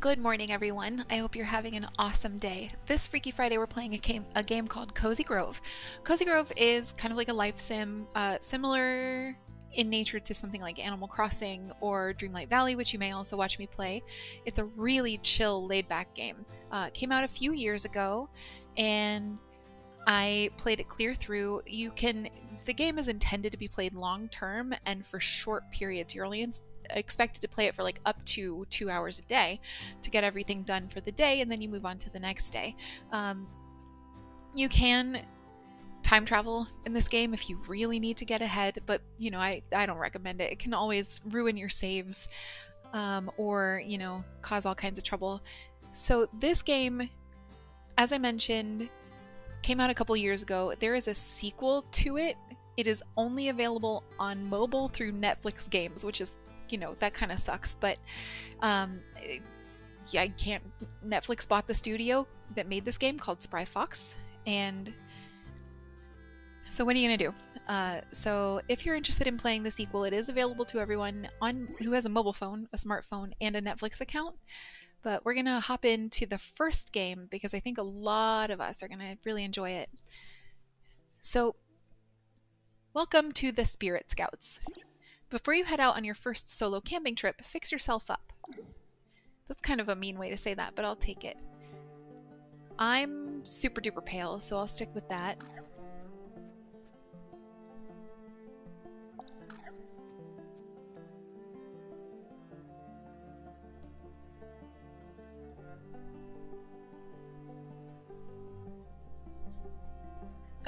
Good morning, everyone. I hope you're having an awesome day. This Freaky Friday, we're playing a game called Cozy Grove. Cozy Grove is kind of like a life sim, similar in nature to something like Animal Crossing or Dreamlight Valley, which you may also watch me play. It's a really chill, laid-back game. It came out a few years ago, and I played it clear through. The game is intended to be played long-term and for short periods. You're only expected to play it for like up to 2 hours a day to get everything done for the day, and then you move on to the next day. You can time travel in this game if you really need to get ahead, but I don't recommend it. It can always ruin your saves, or cause all kinds of trouble. So this game, as I mentioned, came out a couple years ago. There is a sequel to it. It is only available on mobile through Netflix games, which is that kind of sucks, but yeah, I can't. Netflix bought the studio that made this game called Spry Fox, and so what are you gonna do? So if you're interested in playing the sequel, it is available to everyone who has a mobile phone, a smartphone, and a Netflix account. But we're gonna hop into the first game because I think a lot of us are gonna really enjoy it. So, welcome to the Spirit Scouts. Before you head out on your first solo camping trip, fix yourself up. That's kind of a mean way to say that, but I'll take it. I'm super duper pale, so I'll stick with that.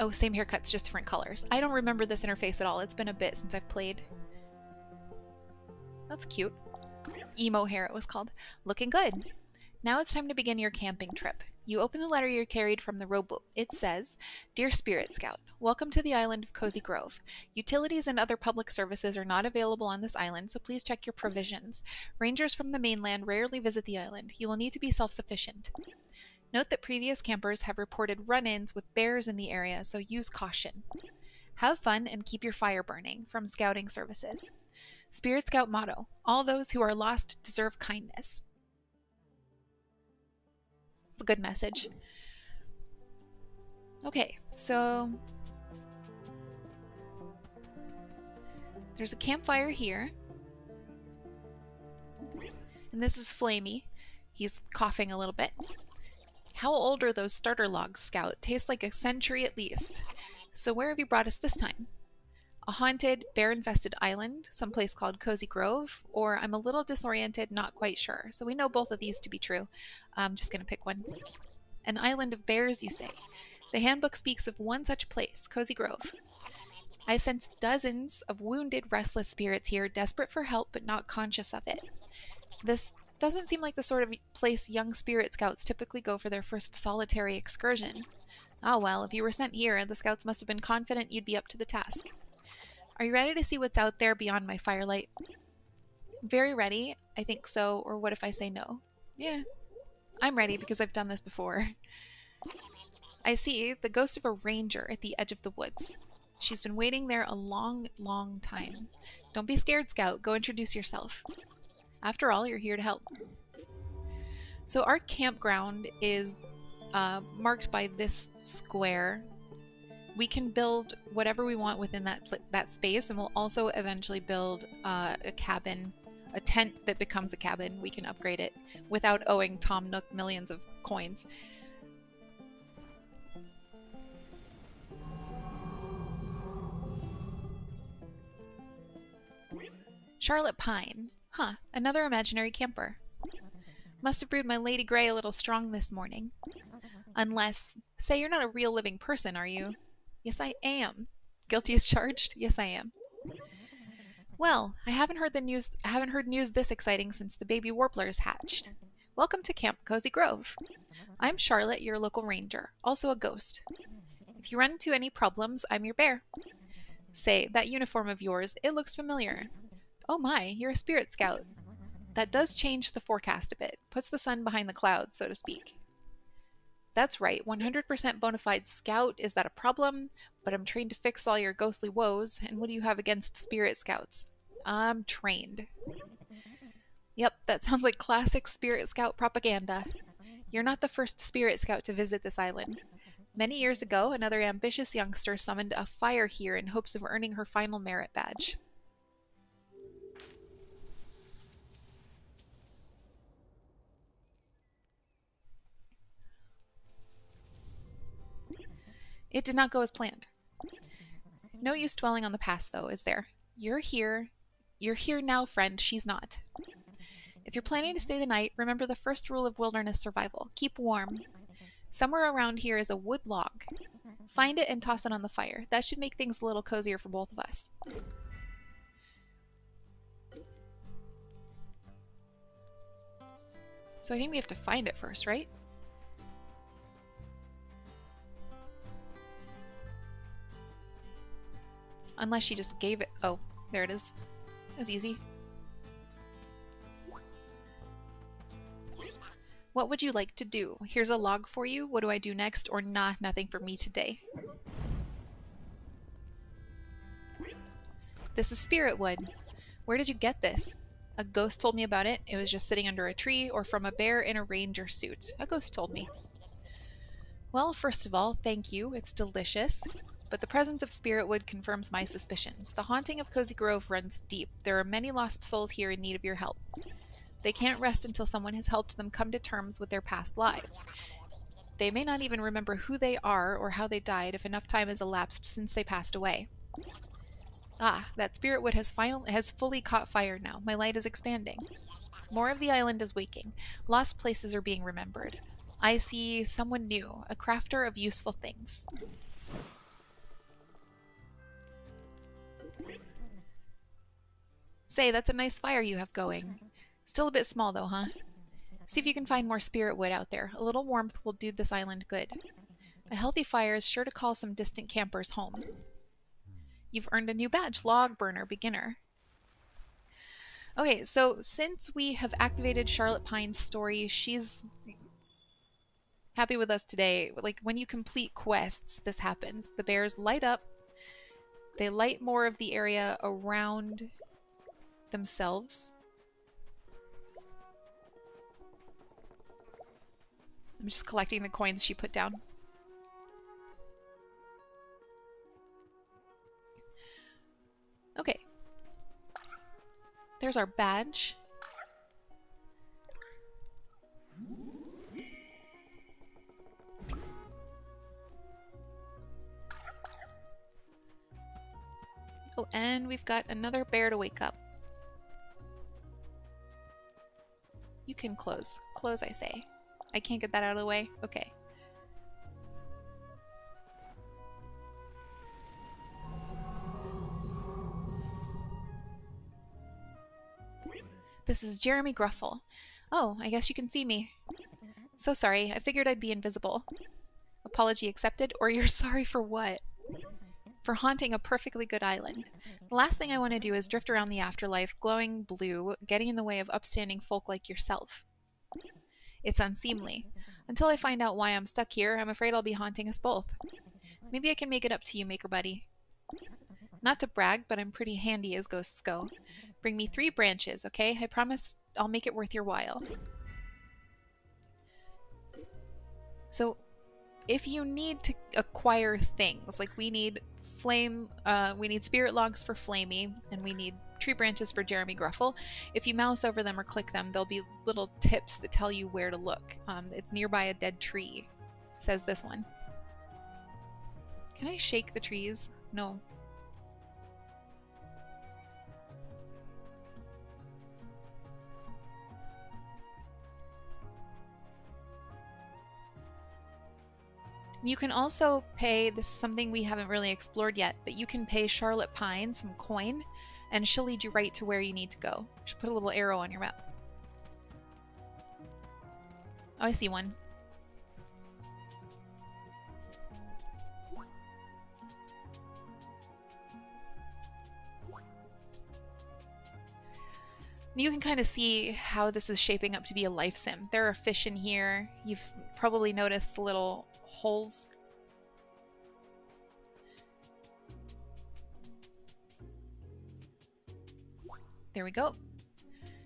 Oh, same haircuts, just different colors. I don't remember this interface at all. It's been a bit since I've played. That's cute. Emo hair, it was called. Looking good. Now it's time to begin your camping trip. You open the letter you carried from the rowboat. It says, "Dear Spirit Scout, welcome to the island of Cozy Grove. Utilities and other public services are not available on this island, so please check your provisions. Rangers from the mainland rarely visit the island. You will need to be self-sufficient. Note that previous campers have reported run-ins with bears in the area, so use caution. Have fun and keep your fire burning. From Scouting Services. Spirit Scout motto, all those who are lost deserve kindness." It's a good message. Okay, so there's a campfire here. And this is Flamey. He's coughing a little bit. How old are those starter logs, Scout? Taste like a century at least. So where have you brought us this time? A haunted, bear-infested island, someplace called Cozy Grove, or I'm a little disoriented, not quite sure. So we know both of these to be true. I'm just going to pick one. An island of bears, you say? The handbook speaks of one such place, Cozy Grove. I sense dozens of wounded, restless spirits here, desperate for help but not conscious of it. This doesn't seem like the sort of place young Spirit Scouts typically go for their first solitary excursion. Ah well, if you were sent here, the Scouts must have been confident you'd be up to the task. Are you ready to see what's out there beyond my firelight? Very ready. I think so. Or what if I say no? Yeah, I'm ready because I've done this before. I see the ghost of a ranger at the edge of the woods. She's been waiting there a long, long time. Don't be scared, Scout. Go introduce yourself. After all, you're here to help. So our campground is marked by this square. We can build whatever we want within that space, and we'll also eventually build a cabin, a tent that becomes a cabin. We can upgrade it without owing Tom Nook millions of coins. Charlotte Pine. Huh, another imaginary camper. Must have brewed my Lady Grey a little strong this morning. Unless, say you're not a real living person, are you? Yes, I am. Guilty as charged? Yes, I am. Well, I haven't heard news this exciting since the baby warblers hatched. Welcome to Camp Cozy Grove. I'm Charlotte, your local ranger, also a ghost. If you run into any problems, I'm your bear. Say, that uniform of yours, it looks familiar. Oh my, you're a Spirit Scout. That does change the forecast a bit, puts the sun behind the clouds, so to speak. That's right, 100% bona fide scout. Is that a problem? But I'm trained to fix all your ghostly woes. And what do you have against Spirit Scouts? I'm trained. Yep, that sounds like classic Spirit Scout propaganda. You're not the first Spirit Scout to visit this island. Many years ago, another ambitious youngster summoned a fire here in hopes of earning her final merit badge. It did not go as planned. No use dwelling on the past, though, is there? You're here. You're here now, friend. She's not. If you're planning to stay the night, remember the first rule of wilderness survival. Keep warm. Somewhere around here is a wood log. Find it and toss it on the fire. That should make things a little cozier for both of us. So I think we have to find it first, right? Unless she just gave it. Oh, there it is. That's easy. What would you like to do? Here's a log for you. What do I do next? Or nah, nothing for me today. This is spirit wood. Where did you get this? A ghost told me about it. It was just sitting under a tree, or from a bear in a ranger suit. A ghost told me. Well, first of all, thank you. It's delicious. But the presence of spirit wood confirms my suspicions. The haunting of Cozy Grove runs deep. There are many lost souls here in need of your help. They can't rest until someone has helped them come to terms with their past lives. They may not even remember who they are or how they died if enough time has elapsed since they passed away. Ah, that spirit wood has fully caught fire now. My light is expanding. More of the island is waking. Lost places are being remembered. I see someone new, a crafter of useful things. Say, that's a nice fire you have going. Still a bit small though, huh? See if you can find more spirit wood out there. A little warmth will do this island good. A healthy fire is sure to call some distant campers home. You've earned a new badge, Log Burner Beginner. Okay, so since we have activated Charlotte Pine's story, she's happy with us today. Like, when you complete quests, this happens. The bears light up. They light more of the area around themselves. I'm just collecting the coins she put down. Okay. There's our badge. Oh, and we've got another bear to wake up. You can close. Close, I say. I can't get that out of the way? Okay. This is Jeremy Gruffle. Oh, I guess you can see me. So sorry, I figured I'd be invisible. Apology accepted, or you're sorry for what? For haunting a perfectly good island. The last thing I want to do is drift around the afterlife, glowing blue, getting in the way of upstanding folk like yourself. It's unseemly. Until I find out why I'm stuck here, I'm afraid I'll be haunting us both. Maybe I can make it up to you, Maker Buddy. Not to brag, but I'm pretty handy as ghosts go. Bring me 3 branches, okay? I promise I'll make it worth your while. So, if you need to acquire things, like we need spirit logs for Flamey, and we need tree branches for Jeremy Gruffle. If you mouse over them or click them, there'll be little tips that tell you where to look. It's nearby a dead tree, says this one. Can I shake the trees? No. You can also pay, this is something we haven't really explored yet, but you can pay Charlotte Pine some coin, and she'll lead you right to where you need to go. She'll put a little arrow on your map. Oh, I see one. You can kind of see how this is shaping up to be a life sim. There are fish in here. You've probably noticed the little holes. There we go.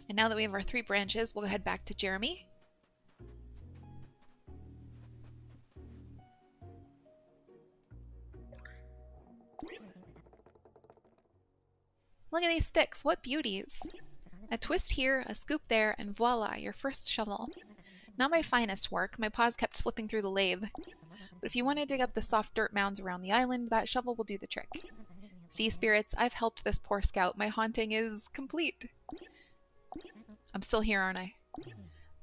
And now that we have our 3 branches, we'll head back to Jeremy. Look at these sticks, what beauties! A twist here, a scoop there, and voila, your first shovel. Not my finest work, my paws kept slipping through the lathe. But if you want to dig up the soft dirt mounds around the island, that shovel will do the trick. Sea spirits, I've helped this poor scout. My haunting is complete. I'm still here, aren't I?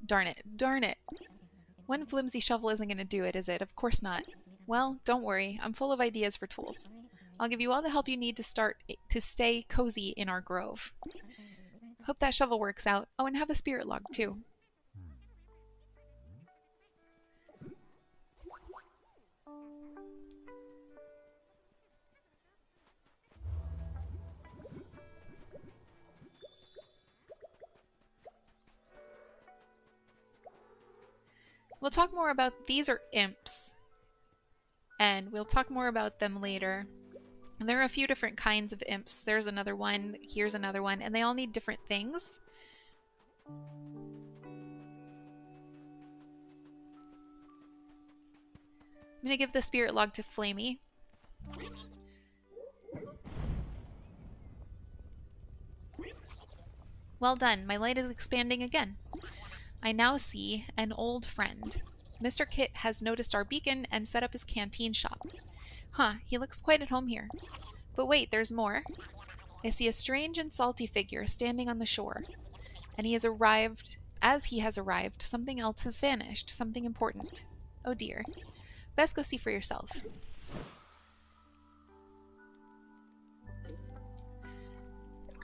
Darn it, darn it. One flimsy shovel isn't going to do it, is it? Of course not. Well, don't worry, I'm full of ideas for tools. I'll give you all the help you need to stay cozy in our grove. Hope that shovel works out. Oh, and have a spirit log, too. We'll talk more about, these are imps, and we'll talk more about them later. And there are a few different kinds of imps. There's another one, here's another one, and they all need different things. I'm going to give the spirit log to Flamey. Well done, my light is expanding again. I now see an old friend. Mr. Kit has noticed our beacon and set up his canteen shop. Huh, he looks quite at home here. But wait, there's more. I see a strange and salty figure standing on the shore. And he has arrived, something else has vanished, something important. Oh dear. Best go see for yourself.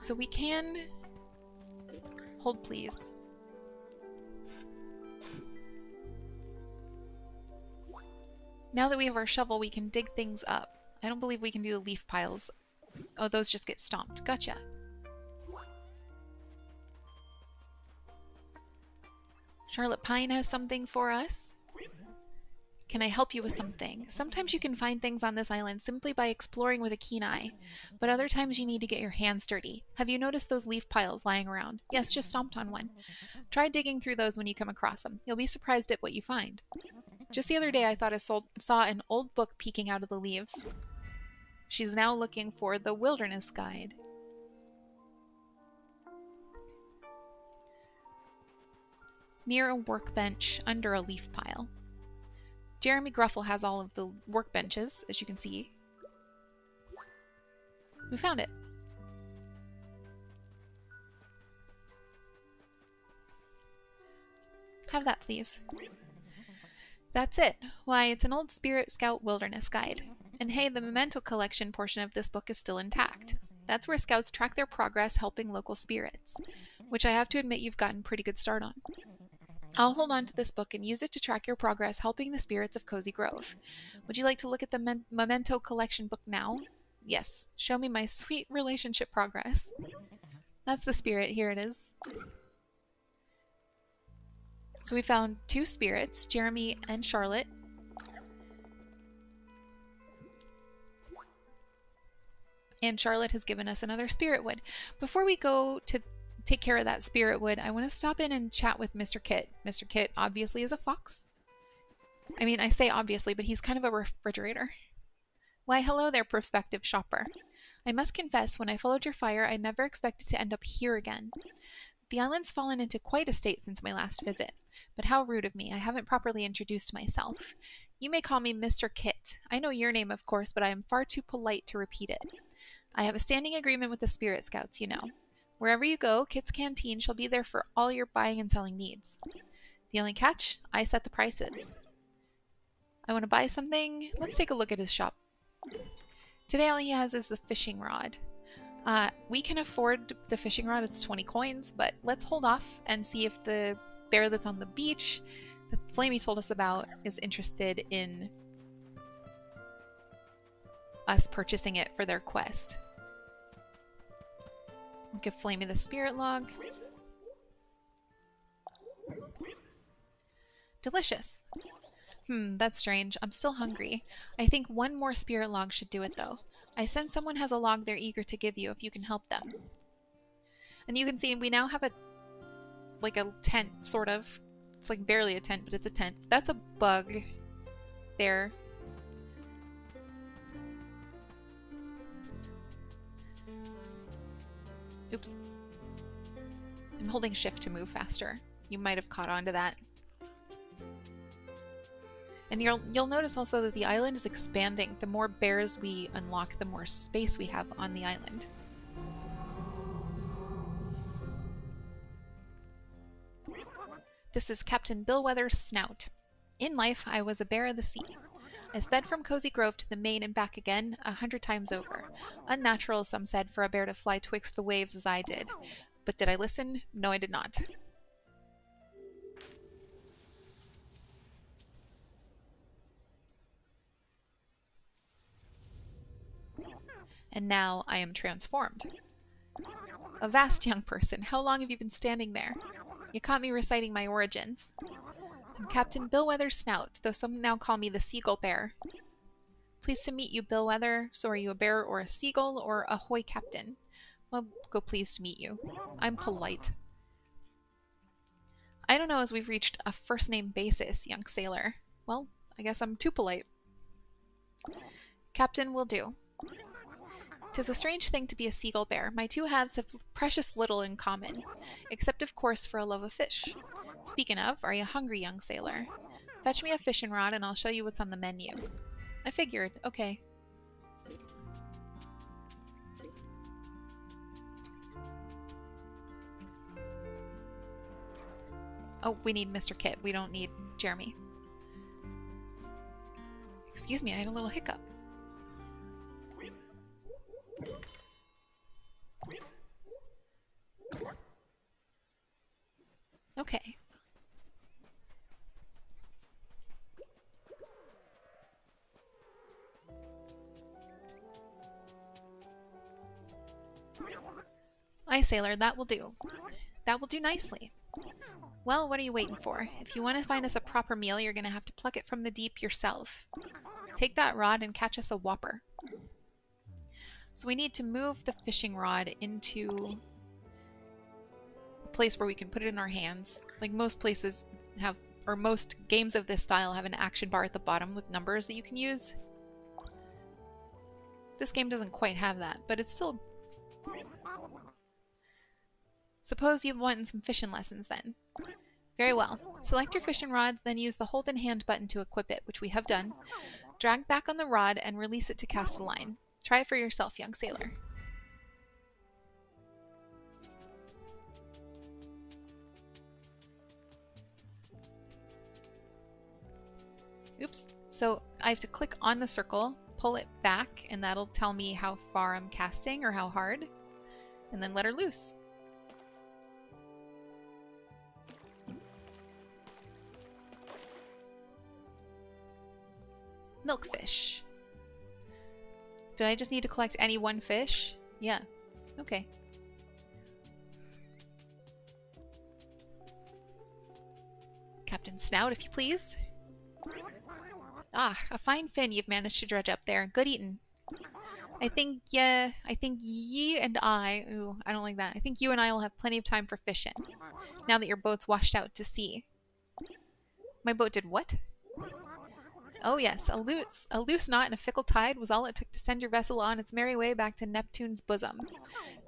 So we can... Hold please. Now that we have our shovel, we can dig things up. I don't believe we can do the leaf piles. Oh, those just get stomped. Gotcha. Charlotte Pine has something for us. Can I help you with something? Sometimes you can find things on this island simply by exploring with a keen eye, but other times you need to get your hands dirty. Have you noticed those leaf piles lying around? Yes, just stomped on one. Try digging through those when you come across them. You'll be surprised at what you find. Just the other day I thought I saw an old book peeking out of the leaves. She's now looking for the Wilderness Guide. Near a workbench under a leaf pile. Jeremy Gruffle has all of the workbenches, as you can see. We found it. Have that, please. That's it. Why, it's an old Spirit Scout Wilderness Guide. And hey, the memento collection portion of this book is still intact. That's where scouts track their progress helping local spirits, which I have to admit you've gotten a pretty good start on. I'll hold on to this book and use it to track your progress helping the spirits of Cozy Grove. Would you like to look at the memento collection book now? Yes. Show me my sweet relationship progress. That's the spirit. Here it is. So we found 2 spirits, Jeremy and Charlotte. And Charlotte has given us another spirit wood. Before we go to take care of that spirit wood, I want to stop in and chat with Mr. Kit. Mr. Kit obviously is a fox. I mean, I say obviously, but he's kind of a refrigerator. Why, hello there, prospective shopper. I must confess, when I followed your fire, I never expected to end up here again. The island's fallen into quite a state since my last visit. But how rude of me, I haven't properly introduced myself. You may call me Mr. Kit. I know your name, of course, but I am far too polite to repeat it. I have a standing agreement with the Spirit Scouts, you know. Wherever you go, Kit's Canteen shall be there for all your buying and selling needs. The only catch? I set the prices. I want to buy something. Let's take a look at his shop. Today all he has is the fishing rod. We can afford the fishing rod, it's 20 coins, but let's hold off and see if the bear that's on the beach that Flamey told us about is interested in us purchasing it for their quest. We'll give Flamey the spirit log. Delicious. That's strange. I'm still hungry. I think one more spirit log should do it, though. I sense someone has a log they're eager to give you if you can help them. And you can see we now have like a tent, sort of. It's like barely a tent, but it's a tent. That's a bug there. Oops. I'm holding shift to move faster. You might have caught on to that. And you'll notice also that the island is expanding. The more bears we unlock, the more space we have on the island. This is Captain Billwether's Snout. In life, I was a bear of the sea. I sped from Cozy Grove to the main and back again 100 times over. Unnatural, some said, for a bear to fly twixt the waves as I did. But did I listen? No, I did not. And now I am transformed. A vast young person, how long have you been standing there? You caught me reciting my origins. I'm Captain Billwether's Snout, though some now call me the Seagull Bear. Pleased to meet you, Billwether. So are you a bear or a seagull or ahoy, Captain? Well, go pleased to meet you. I'm polite. I don't know as we've reached a first-name basis, young sailor. Well, I guess I'm too polite. Captain will do. 'Tis a strange thing to be a seagull bear. My two halves have precious little in common, except of course for a love of fish. Speaking of, are you hungry, young sailor? Fetch me a fishing rod and I'll show you what's on the menu. I figured. Okay. Oh, we need Mr. Kit. We don't need Jeremy. Excuse me, I had a little hiccup. Okay. Aye, sailor, that will do. That will do nicely. Well, what are you waiting for? If you want to find us a proper meal, you're going to have to pluck it from the deep yourself. Take that rod and catch us a whopper. So we need to move the fishing rod into a place where we can put it in our hands. Like most places have, or most games of this style have an action bar at the bottom with numbers that you can use. This game doesn't quite have that, but it's still... Suppose you've wanted some fishing lessons then. Very well. Select your fishing rod, then use the hold in hand button to equip it, which we have done. Drag back on the rod and release it to cast a line. Try it for yourself, young sailor. Oops. So I have to click on the circle, pull it back, and that'll tell me how far I'm casting or how hard, and then let her loose. Milkfish. Did I just need to collect any one fish? Yeah. Okay. Captain Snout, if you please. Ah, a fine fin you've managed to dredge up there. Good eatin'. I think ye and I... Ooh, I don't like that. I think you and I will have plenty of time for fishing, now that your boat's washed out to sea. My boat did what? Oh yes, a loose knot in a fickle tide was all it took to send your vessel on its merry way back to Neptune's bosom.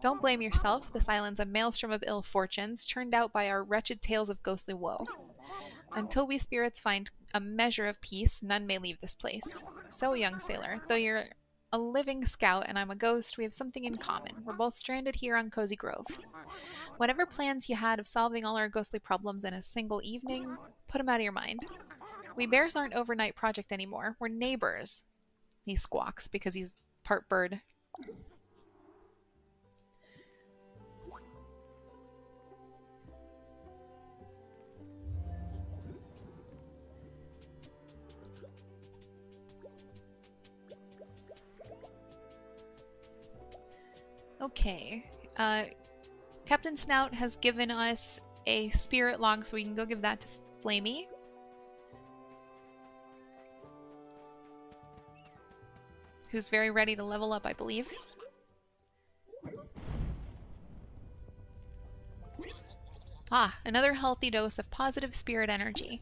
Don't blame yourself, this island's a maelstrom of ill fortunes, churned out by our wretched tales of ghostly woe. Until we spirits find a measure of peace, none may leave this place. So, young sailor, though you're a living scout and I'm a ghost, we have something in common. We're both stranded here on Cozy Grove. Whatever plans you had of solving all our ghostly problems in a single evening, put them out of your mind. We bears aren't overnight project anymore. We're neighbors. He squawks because he's part bird. Okay. Captain Snout has given us a spirit log, so we can go give that to Flamey. Who's very ready to level up, I believe. Ah, another healthy dose of positive spirit energy.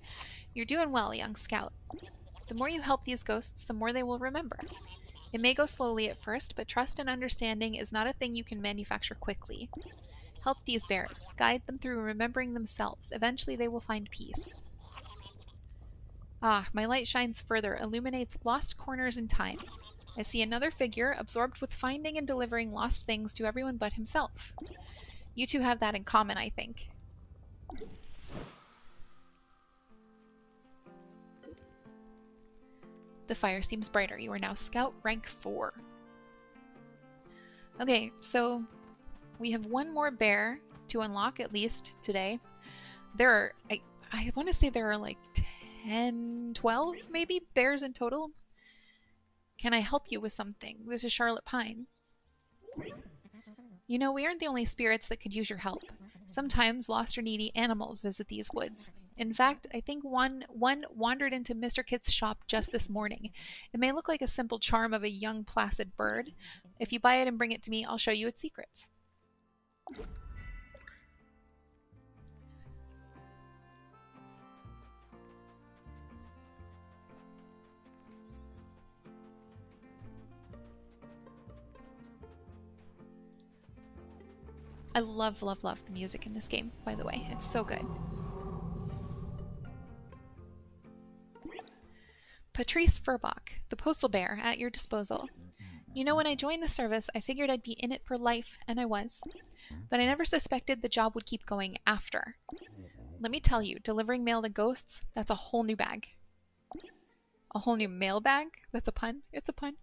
You're doing well, young scout. The more you help these ghosts, the more they will remember. It may go slowly at first, but trust and understanding is not a thing you can manufacture quickly. Help these bears. Guide them through remembering themselves. Eventually they will find peace. Ah, my light shines further, illuminates lost corners in time. I see another figure, absorbed with finding and delivering lost things to everyone but himself. You two have that in common, I think. The fire seems brighter. You are now Scout rank 4. Okay, so we have one more bear to unlock, at least today. There are, I want to say there are like 10, 12 maybe bears in total. Can I help you with something? This is Charlotte Pine. You know, we aren't the only spirits that could use your help. Sometimes lost or needy animals visit these woods. In fact, I think one wandered into Mr. Kit's shop just this morning. It may look like a simple charm of a young placid bird. If you buy it and bring it to me, I'll show you its secrets. I love, love, love the music in this game, by the way. It's so good. Patrice Furbach, the postal bear, at your disposal. You know, when I joined the service, I figured I'd be in it for life, and I was. But I never suspected the job would keep going after. Let me tell you, delivering mail to ghosts, that's a whole new bag. A whole new mail bag? That's a pun? It's a pun.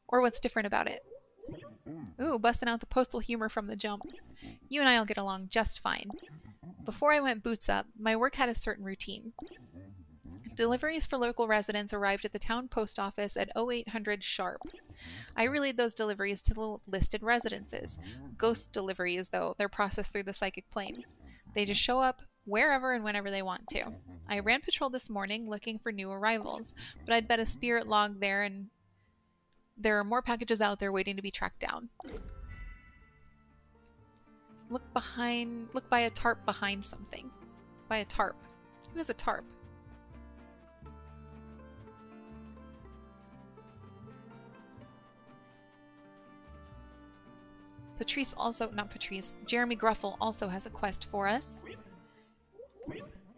Or what's different about it? Ooh, busting out the postal humor from the jump. You and I'll get along just fine. Before I went boots up, my work had a certain routine. Deliveries for local residents arrived at the town post office at 0800 sharp. I relayed those deliveries to the listed residences. Ghost deliveries, though, they're processed through the psychic plane. They just show up wherever and whenever they want to. I ran patrol this morning looking for new arrivals, but I'd bet a spirit log there and there are more packages out there waiting to be tracked down. Look by a tarp behind something. By a tarp. Who has a tarp? Jeremy Gruffle also has a quest for us.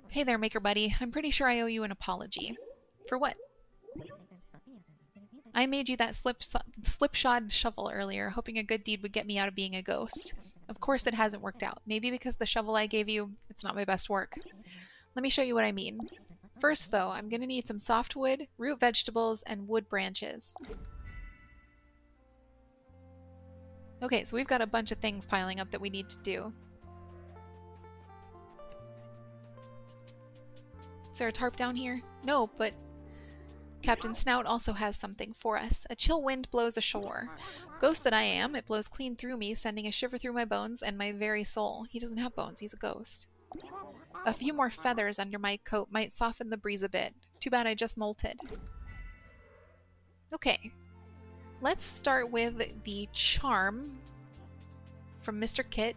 Hey there, Maker Buddy. I'm pretty sure I owe you an apology. For what? I made you that slipshod shovel earlier, hoping a good deed would get me out of being a ghost. Of course it hasn't worked out. Maybe because the shovel I gave you, it's not my best work. Let me show you what I mean. First, though, I'm gonna need some softwood, root vegetables, and wood branches. Okay, so we've got a bunch of things piling up that we need to do. Is there a tarp down here? No, but Captain Snout also has something for us. A chill wind blows ashore. Ghost that I am, it blows clean through me, sending a shiver through my bones and my very soul. He doesn't have bones, he's a ghost. A few more feathers under my coat might soften the breeze a bit. Too bad I just molted. Okay. Let's start with the charm from Mr. Kit.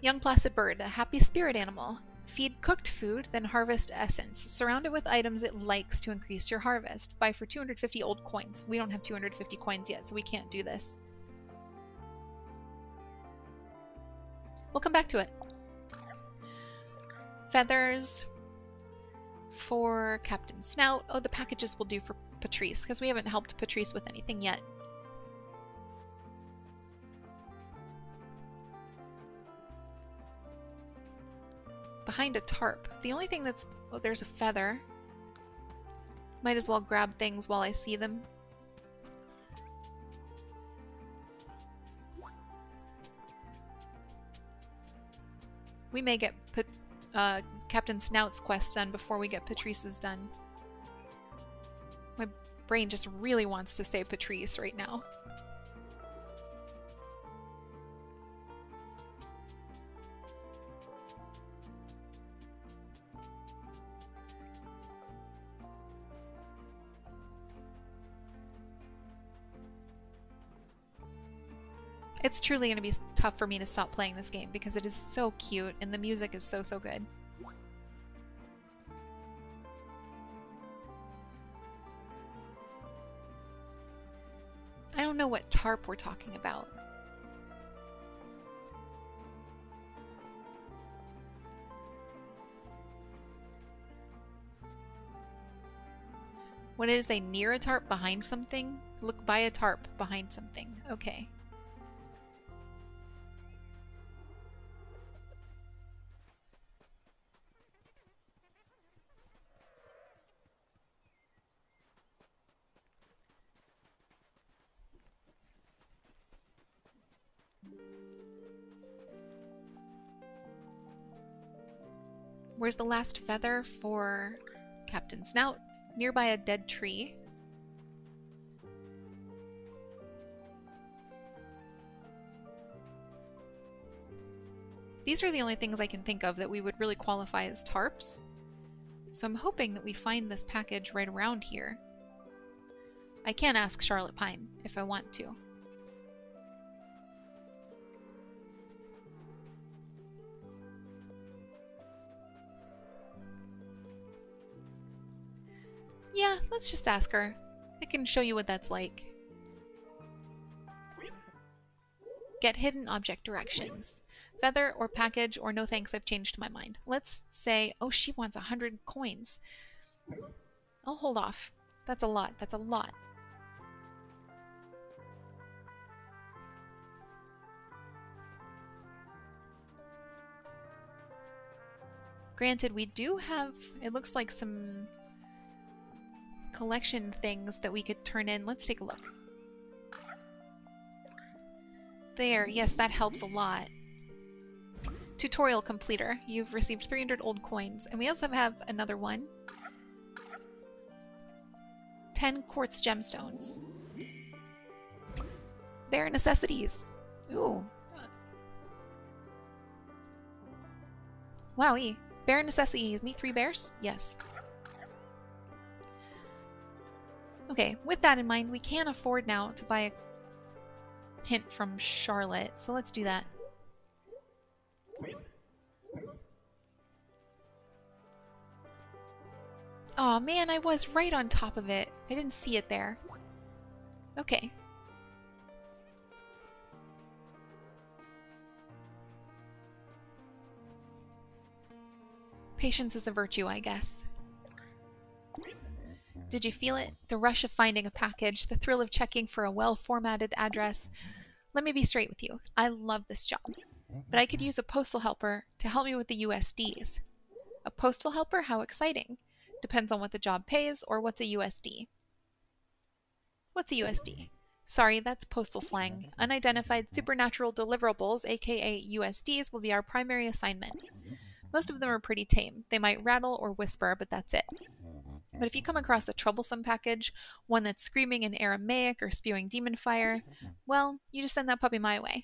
Young placid bird, a happy spirit animal. Feed cooked food, then harvest essence. Surround it with items it likes to increase your harvest. Buy for 250 old coins. We don't have 250 coins yet, so we can't do this. We'll come back to it. Feathers for Captain Snout. Oh, the packages will do for Patrice, because we haven't helped Patrice with anything yet. Behind a tarp. The only thing that's... Oh, there's a feather. Might as well grab things while I see them. We may get Captain Snout's quest done before we get Patrice's done. My brain just really wants to say Patrice right now. It's truly going to be tough for me to stop playing this game because it is so cute and the music is so, so good. I don't know what tarp we're talking about. What is a near a tarp behind something? Look by a tarp behind something. Okay. Where's the last feather for Captain Snout? Nearby a dead tree. These are the only things I can think of that we would really qualify as tarps. So I'm hoping that we find this package right around here. I can ask Charlotte Pine if I want to. Yeah, let's just ask her. I can show you what that's like. Get hidden object directions. Feather or package or no thanks, I've changed my mind. Let's say, oh, she wants 100 coins. I'll hold off. That's a lot. That's a lot. Granted, we do have, it looks like some collection things that we could turn in. Let's take a look. There, yes, that helps a lot. Tutorial completer. You've received 300 old coins. And we also have another one. 10 quartz gemstones. Bare necessities. Ooh. Wowie. Bare necessities. Meet 3 bears? Yes. Okay, with that in mind, we can afford now to buy a hint from Charlotte, so let's do that. Aw, man, I was right on top of it. I didn't see it there. Okay. Patience is a virtue, I guess. Did you feel it? The rush of finding a package, the thrill of checking for a well-formatted address. Let me be straight with you. I love this job. But I could use a postal helper to help me with the USDs. A postal helper? How exciting. Depends on what the job pays or what's a USD. What's a USD? Sorry, that's postal slang. Unidentified supernatural deliverables, aka USDs, will be our primary assignment. Most of them are pretty tame. They might rattle or whisper, but that's it. But if you come across a troublesome package, one that's screaming in Aramaic or spewing demon fire, well, you just send that puppy my way.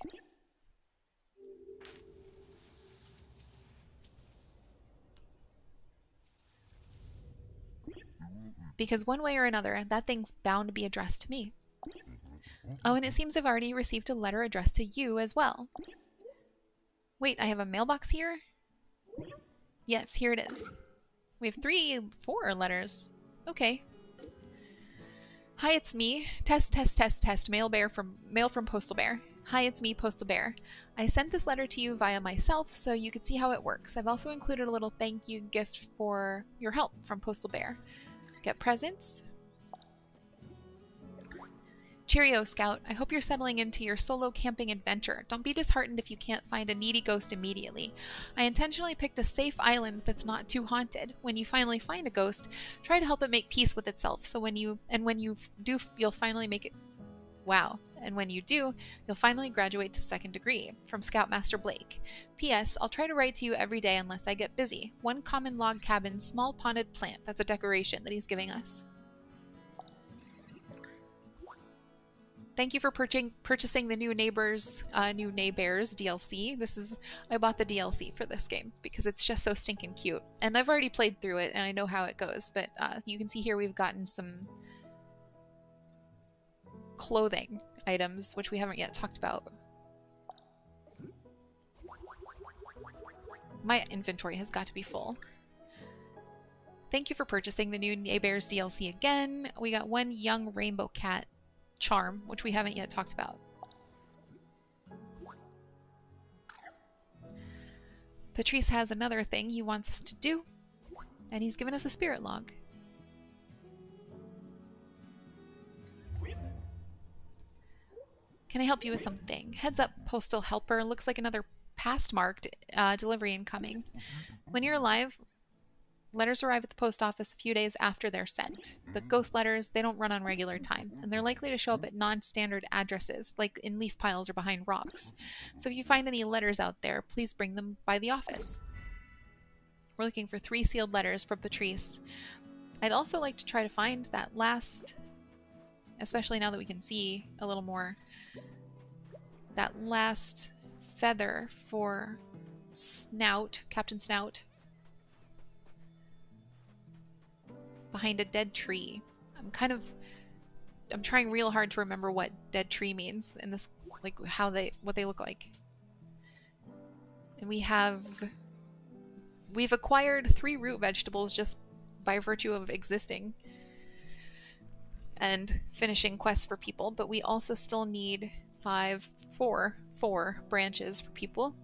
Because one way or another, that thing's bound to be addressed to me. Oh, and it seems I've already received a letter addressed to you as well. Wait, I have a mailbox here? Yes, here it is. We have 4 letters. Okay. Hi, it's me. Test, test, test, test. Mail from Postal Bear. Hi, it's me, Postal Bear. I sent this letter to you via myself so you could see how it works. I've also included a little thank you gift for your help from Postal Bear. Get presents. Cheerio, Scout. I hope you're settling into your solo camping adventure. Don't be disheartened if you can't find a needy ghost immediately. I intentionally picked a safe island that's not too haunted. When you finally find a ghost, try to help it make peace with itself. So when you do, you'll finally make it. Wow. And when you do, you'll finally graduate to 2nd degree. From Scoutmaster Blake. P.S. I'll try to write to you every day unless I get busy. 1 common log cabin, small ponded plant. That's a decoration that he's giving us. Thank you for purchasing the new Neighbors DLC. I bought the DLC for this game because it's just so stinking cute. And I've already played through it and I know how it goes, but you can see here we've gotten some clothing items, which we haven't yet talked about. My inventory has got to be full. Thank you for purchasing the new Neighbors DLC again. We got one young rainbow cat charm, which we haven't yet talked about. Patrice has another thing he wants us to do, and he's given us a spirit log. Can I help you with something? Heads up, postal helper. Looks like another past marked delivery incoming. When you're alive, letters arrive at the post office a few days after they're sent. But ghost letters, they don't run on regular time, and they're likely to show up at non-standard addresses, like in leaf piles or behind rocks. So if you find any letters out there, please bring them by the office. We're looking for 3 sealed letters from Patrice. I'd also like to try to find that last, especially now that we can see a little more, that last feather for Snout, Captain Snout, behind a dead tree. I'm trying real hard to remember what dead tree means in this, like what they look like. And we've acquired 3 root vegetables just by virtue of existing and finishing quests for people, but we also still need 4 branches for people.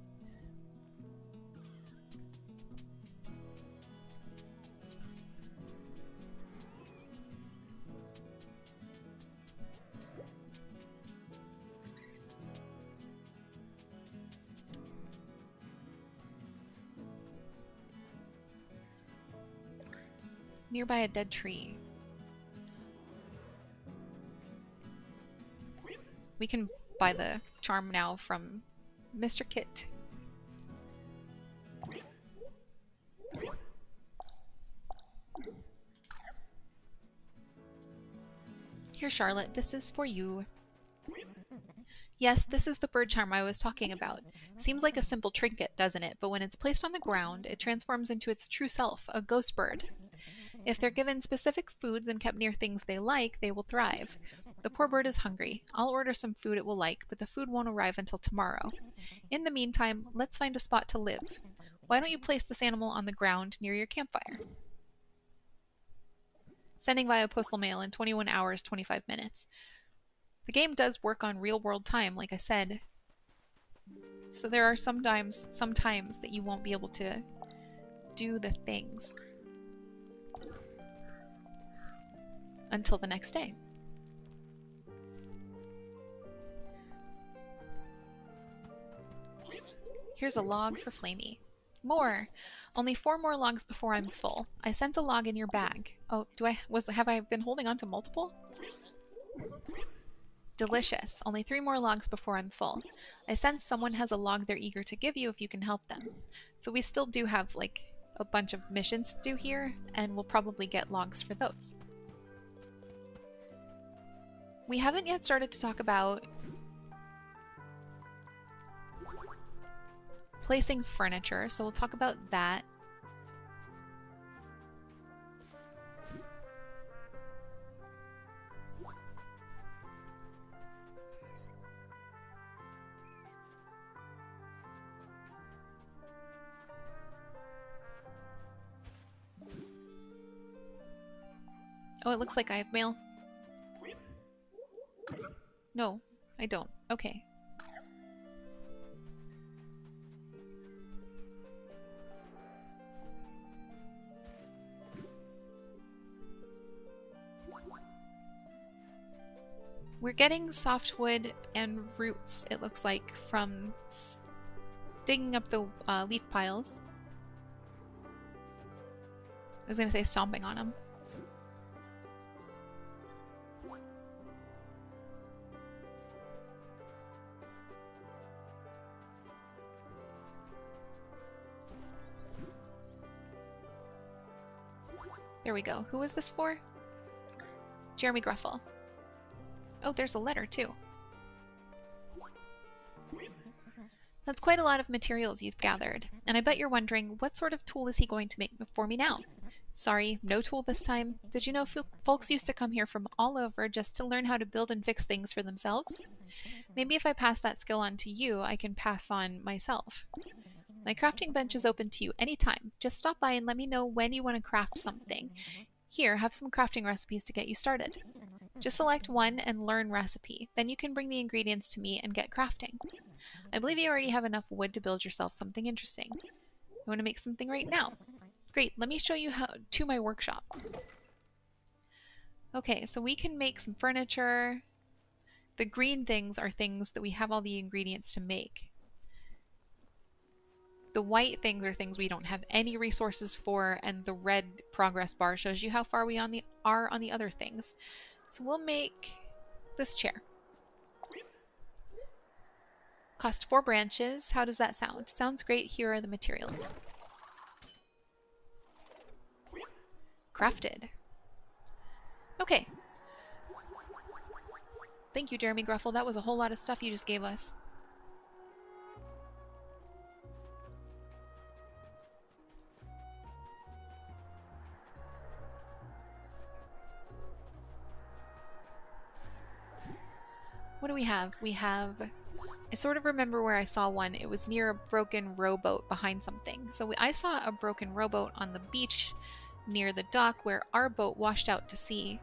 Nearby a dead tree. We can buy the charm now from Mr. Kit. Here, Charlotte, this is for you. Yes, this is the bird charm I was talking about. Seems like a simple trinket, doesn't it? But when it's placed on the ground, it transforms into its true self, a ghost bird. If they're given specific foods and kept near things they like, they will thrive. The poor bird is hungry. I'll order some food it will like, but the food won't arrive until tomorrow. In the meantime, let's find a spot to live. Why don't you place this animal on the ground near your campfire? Sending via postal mail in 21 hours, 25 minutes. The game does work on real-world time, like I said. So there are some times that you won't be able to do the things until the next day. Here's a log for Flamey. More! Only 4 more logs before I'm full. I sent a log in your bag. Oh, have I been holding on to multiple? Delicious. Only 3 more logs before I'm full. I sense someone has a log they're eager to give you if you can help them. So we still do have, like, a bunch of missions to do here, and we'll probably get logs for those. We haven't yet started to talk about placing furniture, so we'll talk about that. Oh, it looks like I have mail. No, I don't. Okay. We're getting softwood and roots, it looks like, from digging up the leaf piles. I was going to say stomping on them. There we go. Who was this for? Jeremy Gruffle. Oh, there's a letter, too. That's quite a lot of materials you've gathered, and I bet you're wondering, what sort of tool is he going to make for me now? Sorry, no tool this time. Did you know folks used to come here from all over just to learn how to build and fix things for themselves? Maybe if I pass that skill on to you, I can pass on myself. My crafting bench is open to you anytime. Just stop by and let me know when you want to craft something. Here, have some crafting recipes to get you started. Just select one and learn recipe. Then you can bring the ingredients to me and get crafting. I believe you already have enough wood to build yourself something interesting. You want to make something right now? Great, let me show you how to my workshop. Okay, so we can make some furniture. The green things are things that we have all the ingredients to make. The white things are things we don't have any resources for, and the red progress bar shows you how far we are on the other things. So we'll make this chair. Cost 4 branches. How does that sound? Sounds great. Here are the materials. Crafted. Okay. Thank you, Jeremy Gruffle. That was a whole lot of stuff you just gave us. What do we have? We have... I sort of remember where I saw one. It was near a broken rowboat behind something. So I saw a broken rowboat on the beach near the dock where our boat washed out to sea.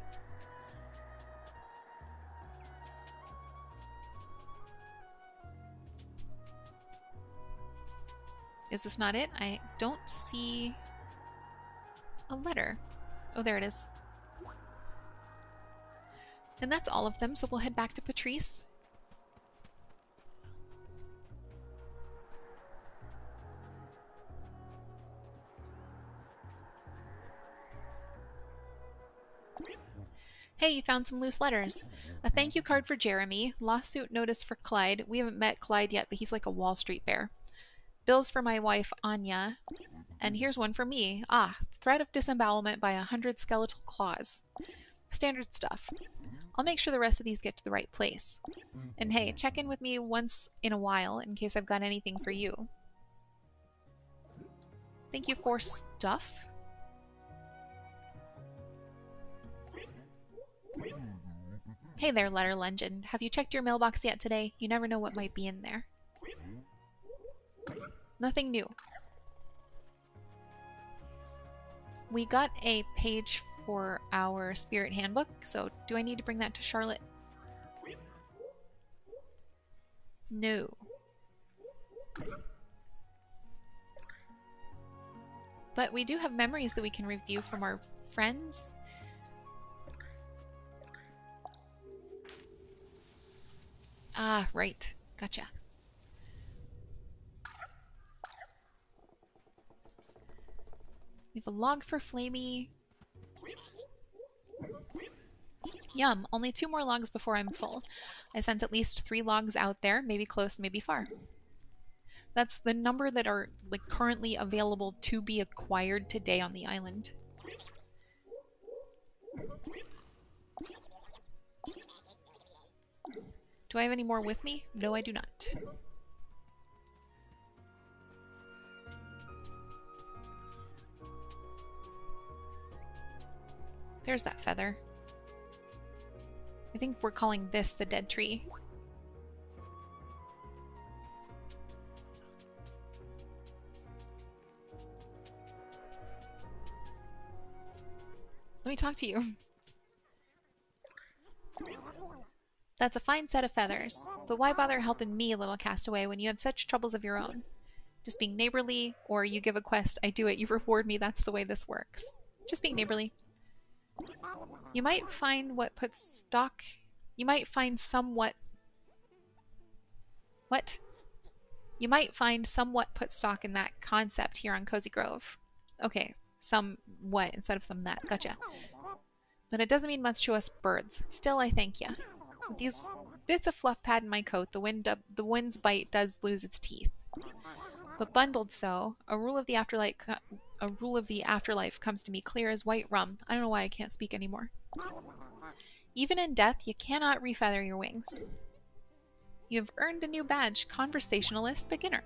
Is this not it? I don't see a letter. Oh, there it is. And that's all of them, so we'll head back to Patrice. Hey, you found some loose letters. A thank you card for Jeremy. Lawsuit notice for Clyde. We haven't met Clyde yet, but he's like a Wall Street bear. Bills for my wife, Anya. And here's one for me. Ah, threat of disembowelment by 100 skeletal claws. Standard stuff. I'll make sure the rest of these get to the right place. And hey, check in with me once in a while in case I've got anything for you. Thank you for stuff. Hey there, Letter Legend. Have you checked your mailbox yet today? You never know what might be in there. Nothing new. We got a page for our spirit handbook, so do I need to bring that to Charlotte? No. But we do have memories that we can review from our friends. Ah, right. Gotcha. We have a log for Flamey. Yum, only 2 more logs before I'm full. I sent at least 3 logs out there, maybe close, maybe far. That's the number that are like currently available to be acquired today on the island. Do I have any more with me? No, I do not. There's that feather. I think we're calling this the dead tree. Let me talk to you. That's a fine set of feathers, but why bother helping me, little castaway, when you have such troubles of your own? Just being neighborly, or you give a quest, I do it, you reward me, that's the way this works. Just being neighborly. You might find what puts stock... You might find somewhat... What? You might find somewhat put stock in that concept here on Cozy Grove. Okay, some what instead of some that. Gotcha. But it doesn't mean much to us birds. Still, I thank ya. With these bits of fluff pad in my coat, the wind's bite does lose its teeth. But bundled so, a rule of the afterlife comes to me clear as white rum. I don't know why I can't speak anymore. Even in death, you cannot refeather your wings. You have earned a new badge, Conversationalist Beginner.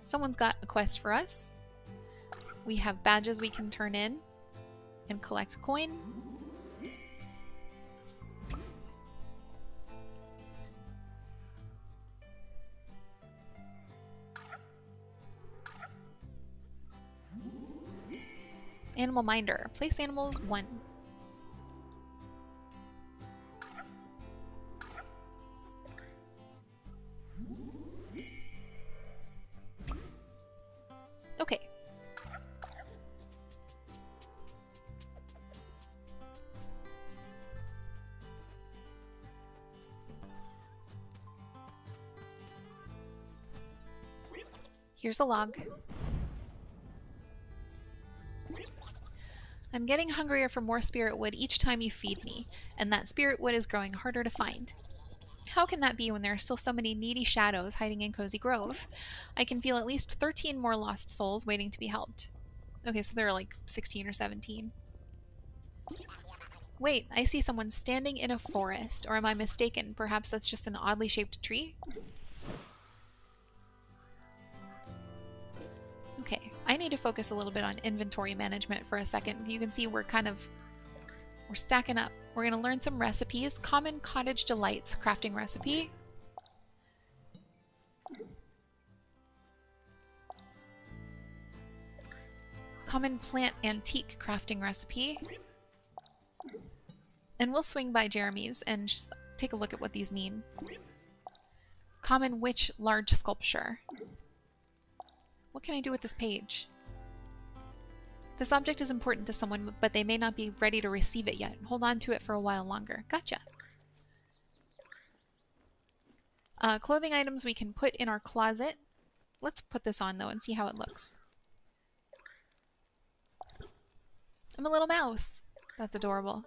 Someone's got a quest for us. We have badges we can turn in and collect coin. Animal Minder. Place animals 1. Okay. Here's a log. I'm getting hungrier for more spirit wood each time you feed me, and that spirit wood is growing harder to find. How can that be when there are still so many needy shadows hiding in Cozy Grove? I can feel at least 13 more lost souls waiting to be helped. Okay, so there are like 16 or 17. Wait, I see someone standing in a forest, or am I mistaken? Perhaps that's just an oddly shaped tree? Okay, I need to focus a little bit on inventory management for a second. You can see we're stacking up. We're going to learn some recipes. Common Cottage Delights crafting recipe. Common Plant Antique crafting recipe. And we'll swing by Jeremy's and just take a look at what these mean. Common Witch Large Sculpture. What can I do with this page? This object is important to someone, but they may not be ready to receive it yet. Hold on to it for a while longer. Gotcha. Clothing items we can put in our closet. Let's put this on, though, and see how it looks. I'm a little mouse. That's adorable.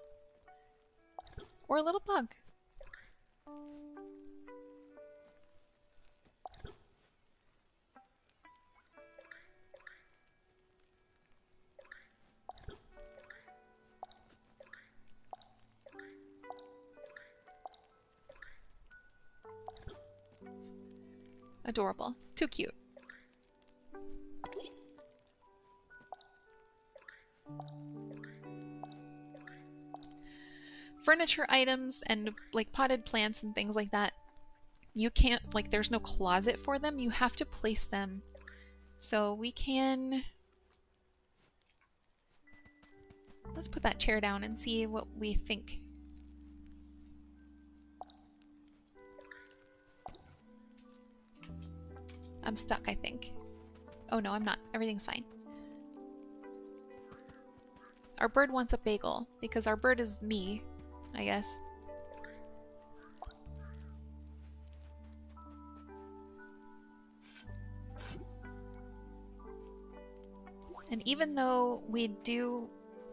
Or a little bug. Adorable. Too cute. Furniture items and like potted plants and things like that, you can't, like, there's no closet for them. You have to place them. So we can... Let's put that chair down and see what we think. I'm stuck, I think. Oh no, I'm not. Everything's fine. Our bird wants a bagel, because our bird is me, I guess. And even though we do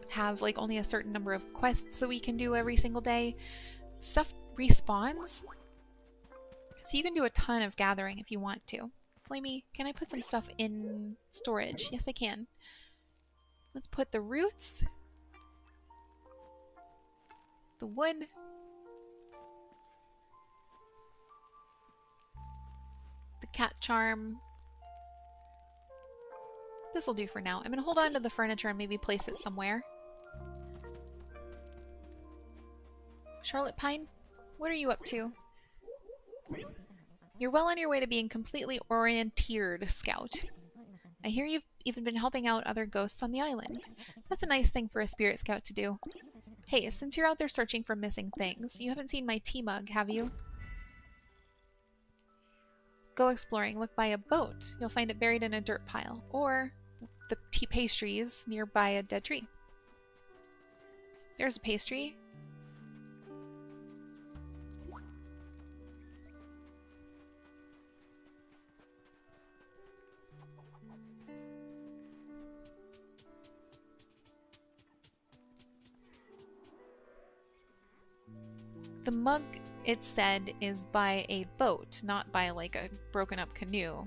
have like only a certain number of quests that we can do every single day, stuff respawns. So you can do a ton of gathering if you want to. Flamey, can I put some stuff in storage? Yes, I can. Let's put the roots, the wood, the cat charm. This will do for now. I'm going to hold on to the furniture and maybe place it somewhere. Charlotte Pine, what are you up to? You're well on your way to being completely orienteered, Scout. I hear you've even been helping out other ghosts on the island. That's a nice thing for a spirit scout to do. Hey, since you're out there searching for missing things, you haven't seen my tea mug, have you? Go exploring. Look by a boat. You'll find it buried in a dirt pile. Or the tea pastries nearby a dead tree. There's a pastry. The mug, it said, is by a boat, not by like a broken up canoe.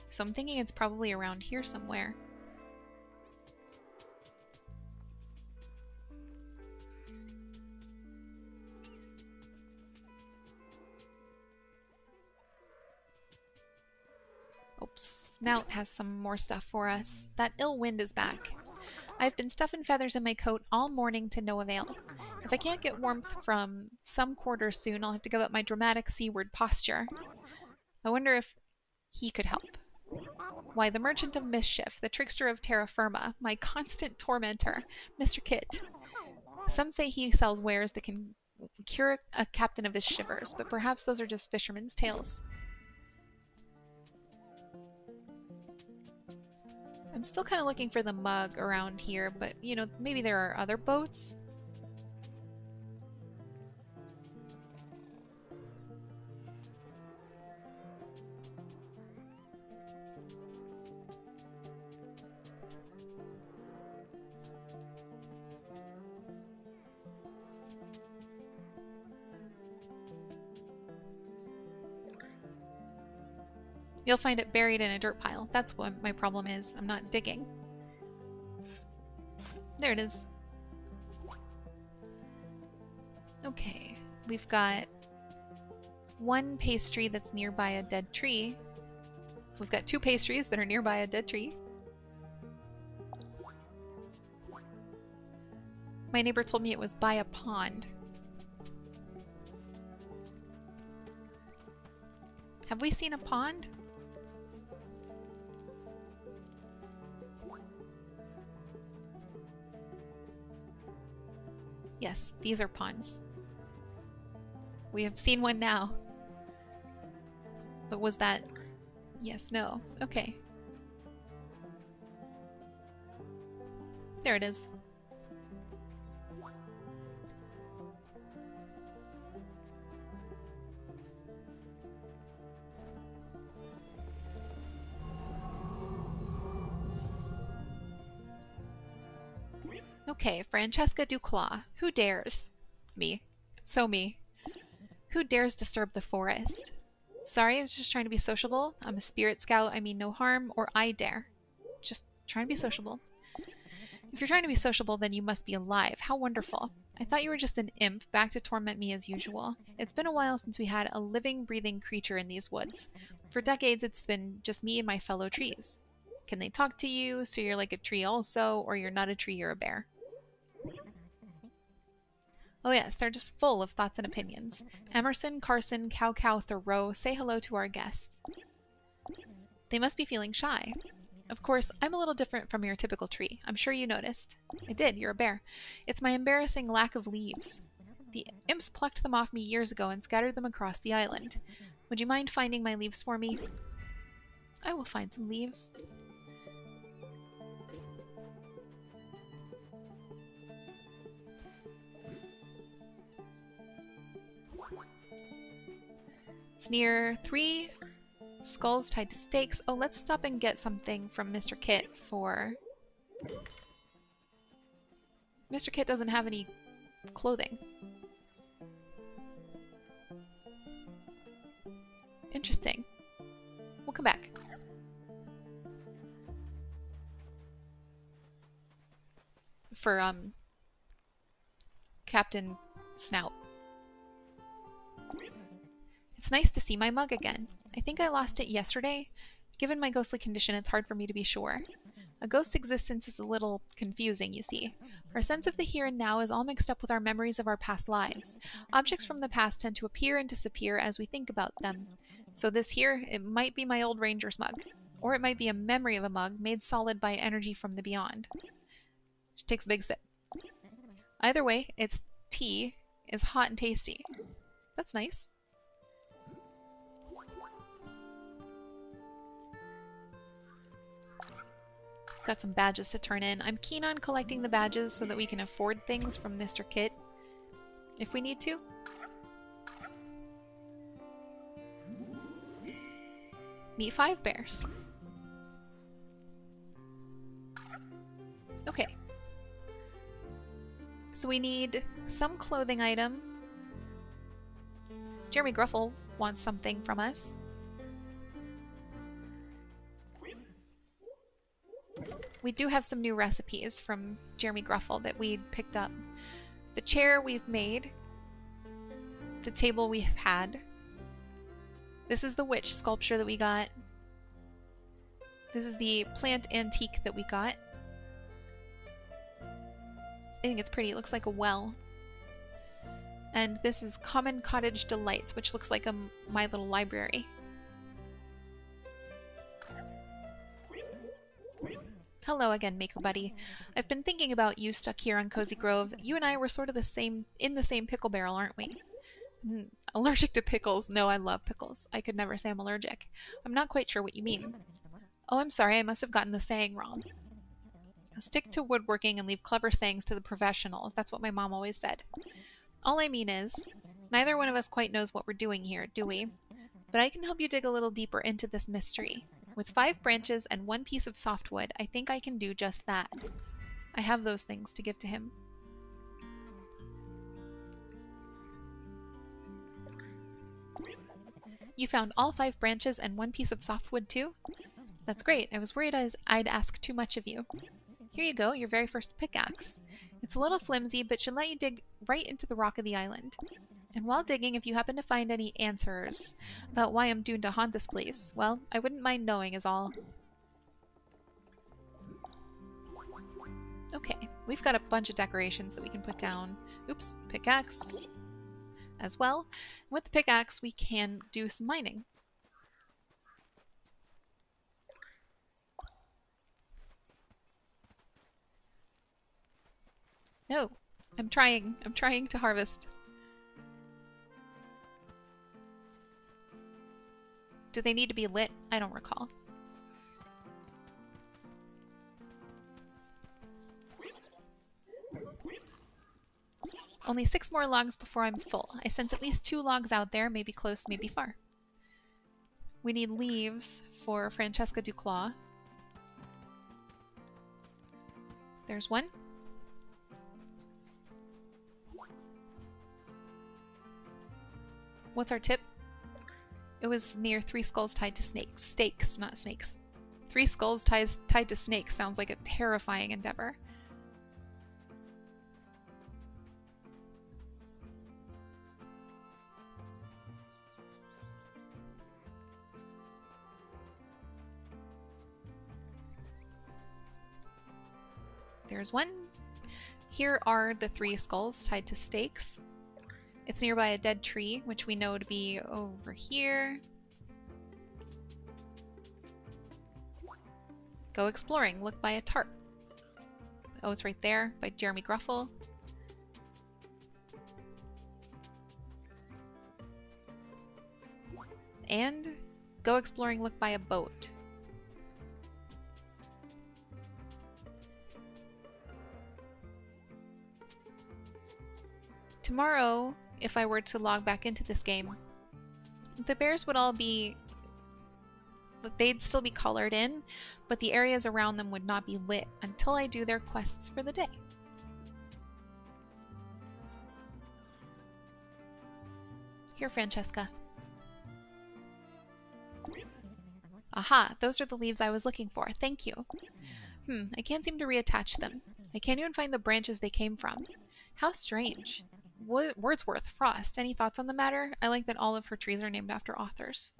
So I'm thinking it's probably around here somewhere. Oops, Snout has some more stuff for us. That ill wind is back. I've been stuffing feathers in my coat all morning to no avail. If I can't get warmth from some quarters soon, I'll have to give up my dramatic seaward posture. I wonder if he could help. Why, the merchant of mischief, the trickster of terra firma, my constant tormentor, Mr. Kit. Some say he sells wares that can cure a captain of his shivers, but perhaps those are just fishermen's tales. I'm still kind of looking for the mug around here, but, you know, maybe there are other boats? You'll find it buried in a dirt pile. That's what my problem is. I'm not digging. There it is. Okay, we've got one pastry that's nearby a dead tree. We've got two pastries that are nearby a dead tree. My neighbor told me it was by a pond. Have we seen a pond? Yes, these are ponds. We have seen one now. But was that... Yes, no. Okay. There it is. Okay, Francesca Duclaw. Who dares? Me. So me. Who dares disturb the forest? Sorry, I was just trying to be sociable. I'm a spirit scout. I mean no harm, or I dare. Just trying to be sociable. If you're trying to be sociable, then you must be alive. How wonderful. I thought you were just an imp, back to torment me as usual. It's been a while since we had a living, breathing creature in these woods. For decades, it's been just me and my fellow trees. Can they talk to you, so you're like a tree also, or you're not a tree, you're a bear? Oh yes, they're just full of thoughts and opinions. Emerson, Carson, Cow, Thoreau, say hello to our guests. They must be feeling shy. Of course, I'm a little different from your typical tree. I'm sure you noticed. I did, you're a bear. It's my embarrassing lack of leaves. The imps plucked them off me years ago and scattered them across the island. Would you mind finding my leaves for me? I will find some leaves. It's near 3 skulls tied to stakes. Oh, let's stop and get something from Mr. Kit for... Mr. Kit doesn't have any clothing. Interesting. We'll come back. For, Captain Snout. It's nice to see my mug again. I think I lost it yesterday. Given my ghostly condition, it's hard for me to be sure. A ghost's existence is a little confusing, you see. Our sense of the here and now is all mixed up with our memories of our past lives. Objects from the past tend to appear and disappear as we think about them. So this here, it might be my old ranger's mug. Or it might be a memory of a mug made solid by energy from the beyond. She takes a big sip. Either way, its tea is hot and tasty. That's nice. Got some badges to turn in. I'm keen on collecting the badges so that we can afford things from Mr. Kit if we need to. Meet 5 bears. Okay. So we need some clothing item. Jeremy Gruffle wants something from us. We do have some new recipes from Jeremy Gruffle that we picked up. The chair we've made. The table we've had. This is the witch sculpture that we got. This is the plant antique that we got. I think it's pretty. It looks like a well. And this is Common Cottage Delights, which looks like a My Little Library. Hello again, Maker Buddy. I've been thinking about you stuck here on Cozy Grove. You and I were sort of in the same pickle barrel, aren't we? Allergic to pickles? No, I love pickles. I could never say I'm allergic. I'm not quite sure what you mean. Oh, I'm sorry, I must have gotten the saying wrong. Stick to woodworking and leave clever sayings to the professionals. That's what my mom always said. All I mean is, neither one of us quite knows what we're doing here, do we? But I can help you dig a little deeper into this mystery. With 5 branches and 1 piece of softwood, I think I can do just that. I have those things to give to him. You found all 5 branches and 1 piece of softwood too? That's great. I was worried I'd ask too much of you. Here you go, your very first pickaxe. It's a little flimsy, but should let you dig right into the rock of the island. And while digging, if you happen to find any answers about why I'm doomed to haunt this place, well, I wouldn't mind knowing is all. Okay, we've got a bunch of decorations that we can put down. Oops, pickaxe as well. With the pickaxe, we can do some mining. No, I'm trying to harvest. Do they need to be lit? I don't recall. Only 6 more logs before I'm full. I sense at least 2 logs out there, maybe close, maybe far. We need leaves for Francesca Duclaw. There's one. What's our tip? It was near 3 skulls tied to snakes. Stakes, not snakes. 3 skulls tied to snakes sounds like a terrifying endeavor. There's one. Here are the 3 skulls tied to stakes. It's nearby a dead tree, which we know to be over here. Go exploring. Look by a tarp. Oh, it's right there by Jeremy Gruffle. And go exploring. Look by a boat. Tomorrow, if I were to log back into this game, the bears would all be, they'd still be colored in, but the areas around them would not be lit until I do their quests for the day. Here, Francesca. Aha, those are the leaves I was looking for. Thank you. I can't seem to reattach them. I can't even find the branches they came from. How strange. Wordsworth, Frost, any thoughts on the matter? I like that all of her trees are named after authors.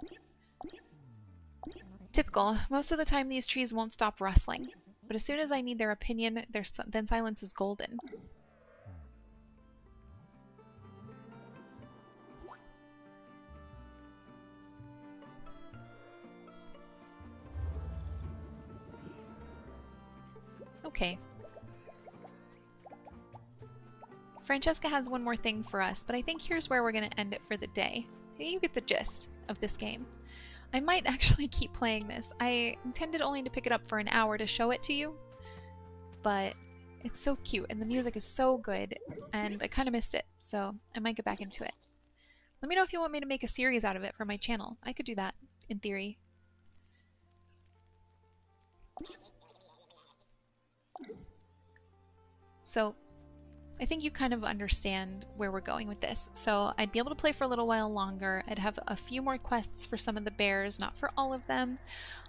Typical. Most of the time these trees won't stop rustling, but as soon as I need their opinion, then silence is golden. Okay. Francesca has one more thing for us, but I think here's where we're going to end it for the day. You get the gist of this game. I might actually keep playing this. I intended only to pick it up for an hour to show it to you, but it's so cute and the music is so good and I kind of missed it, so I might get back into it. Let me know if you want me to make a series out of it for my channel. I could do that, in theory. So, I think you kind of understand where we're going with this. So I'd be able to play for a little while longer. I'd have a few more quests for some of the bears, not for all of them.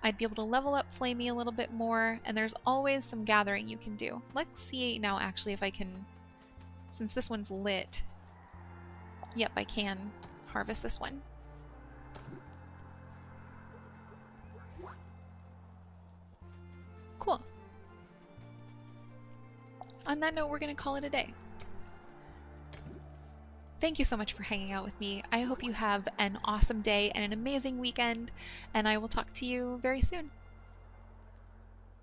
I'd be able to level up Flamey a little bit more, and there's always some gathering you can do. Let's see now actually if I can, since this one's lit, yep, I can harvest this one. Cool. On that note, we're going to call it a day. Thank you so much for hanging out with me. I hope you have an awesome day and an amazing weekend, and I will talk to you very soon.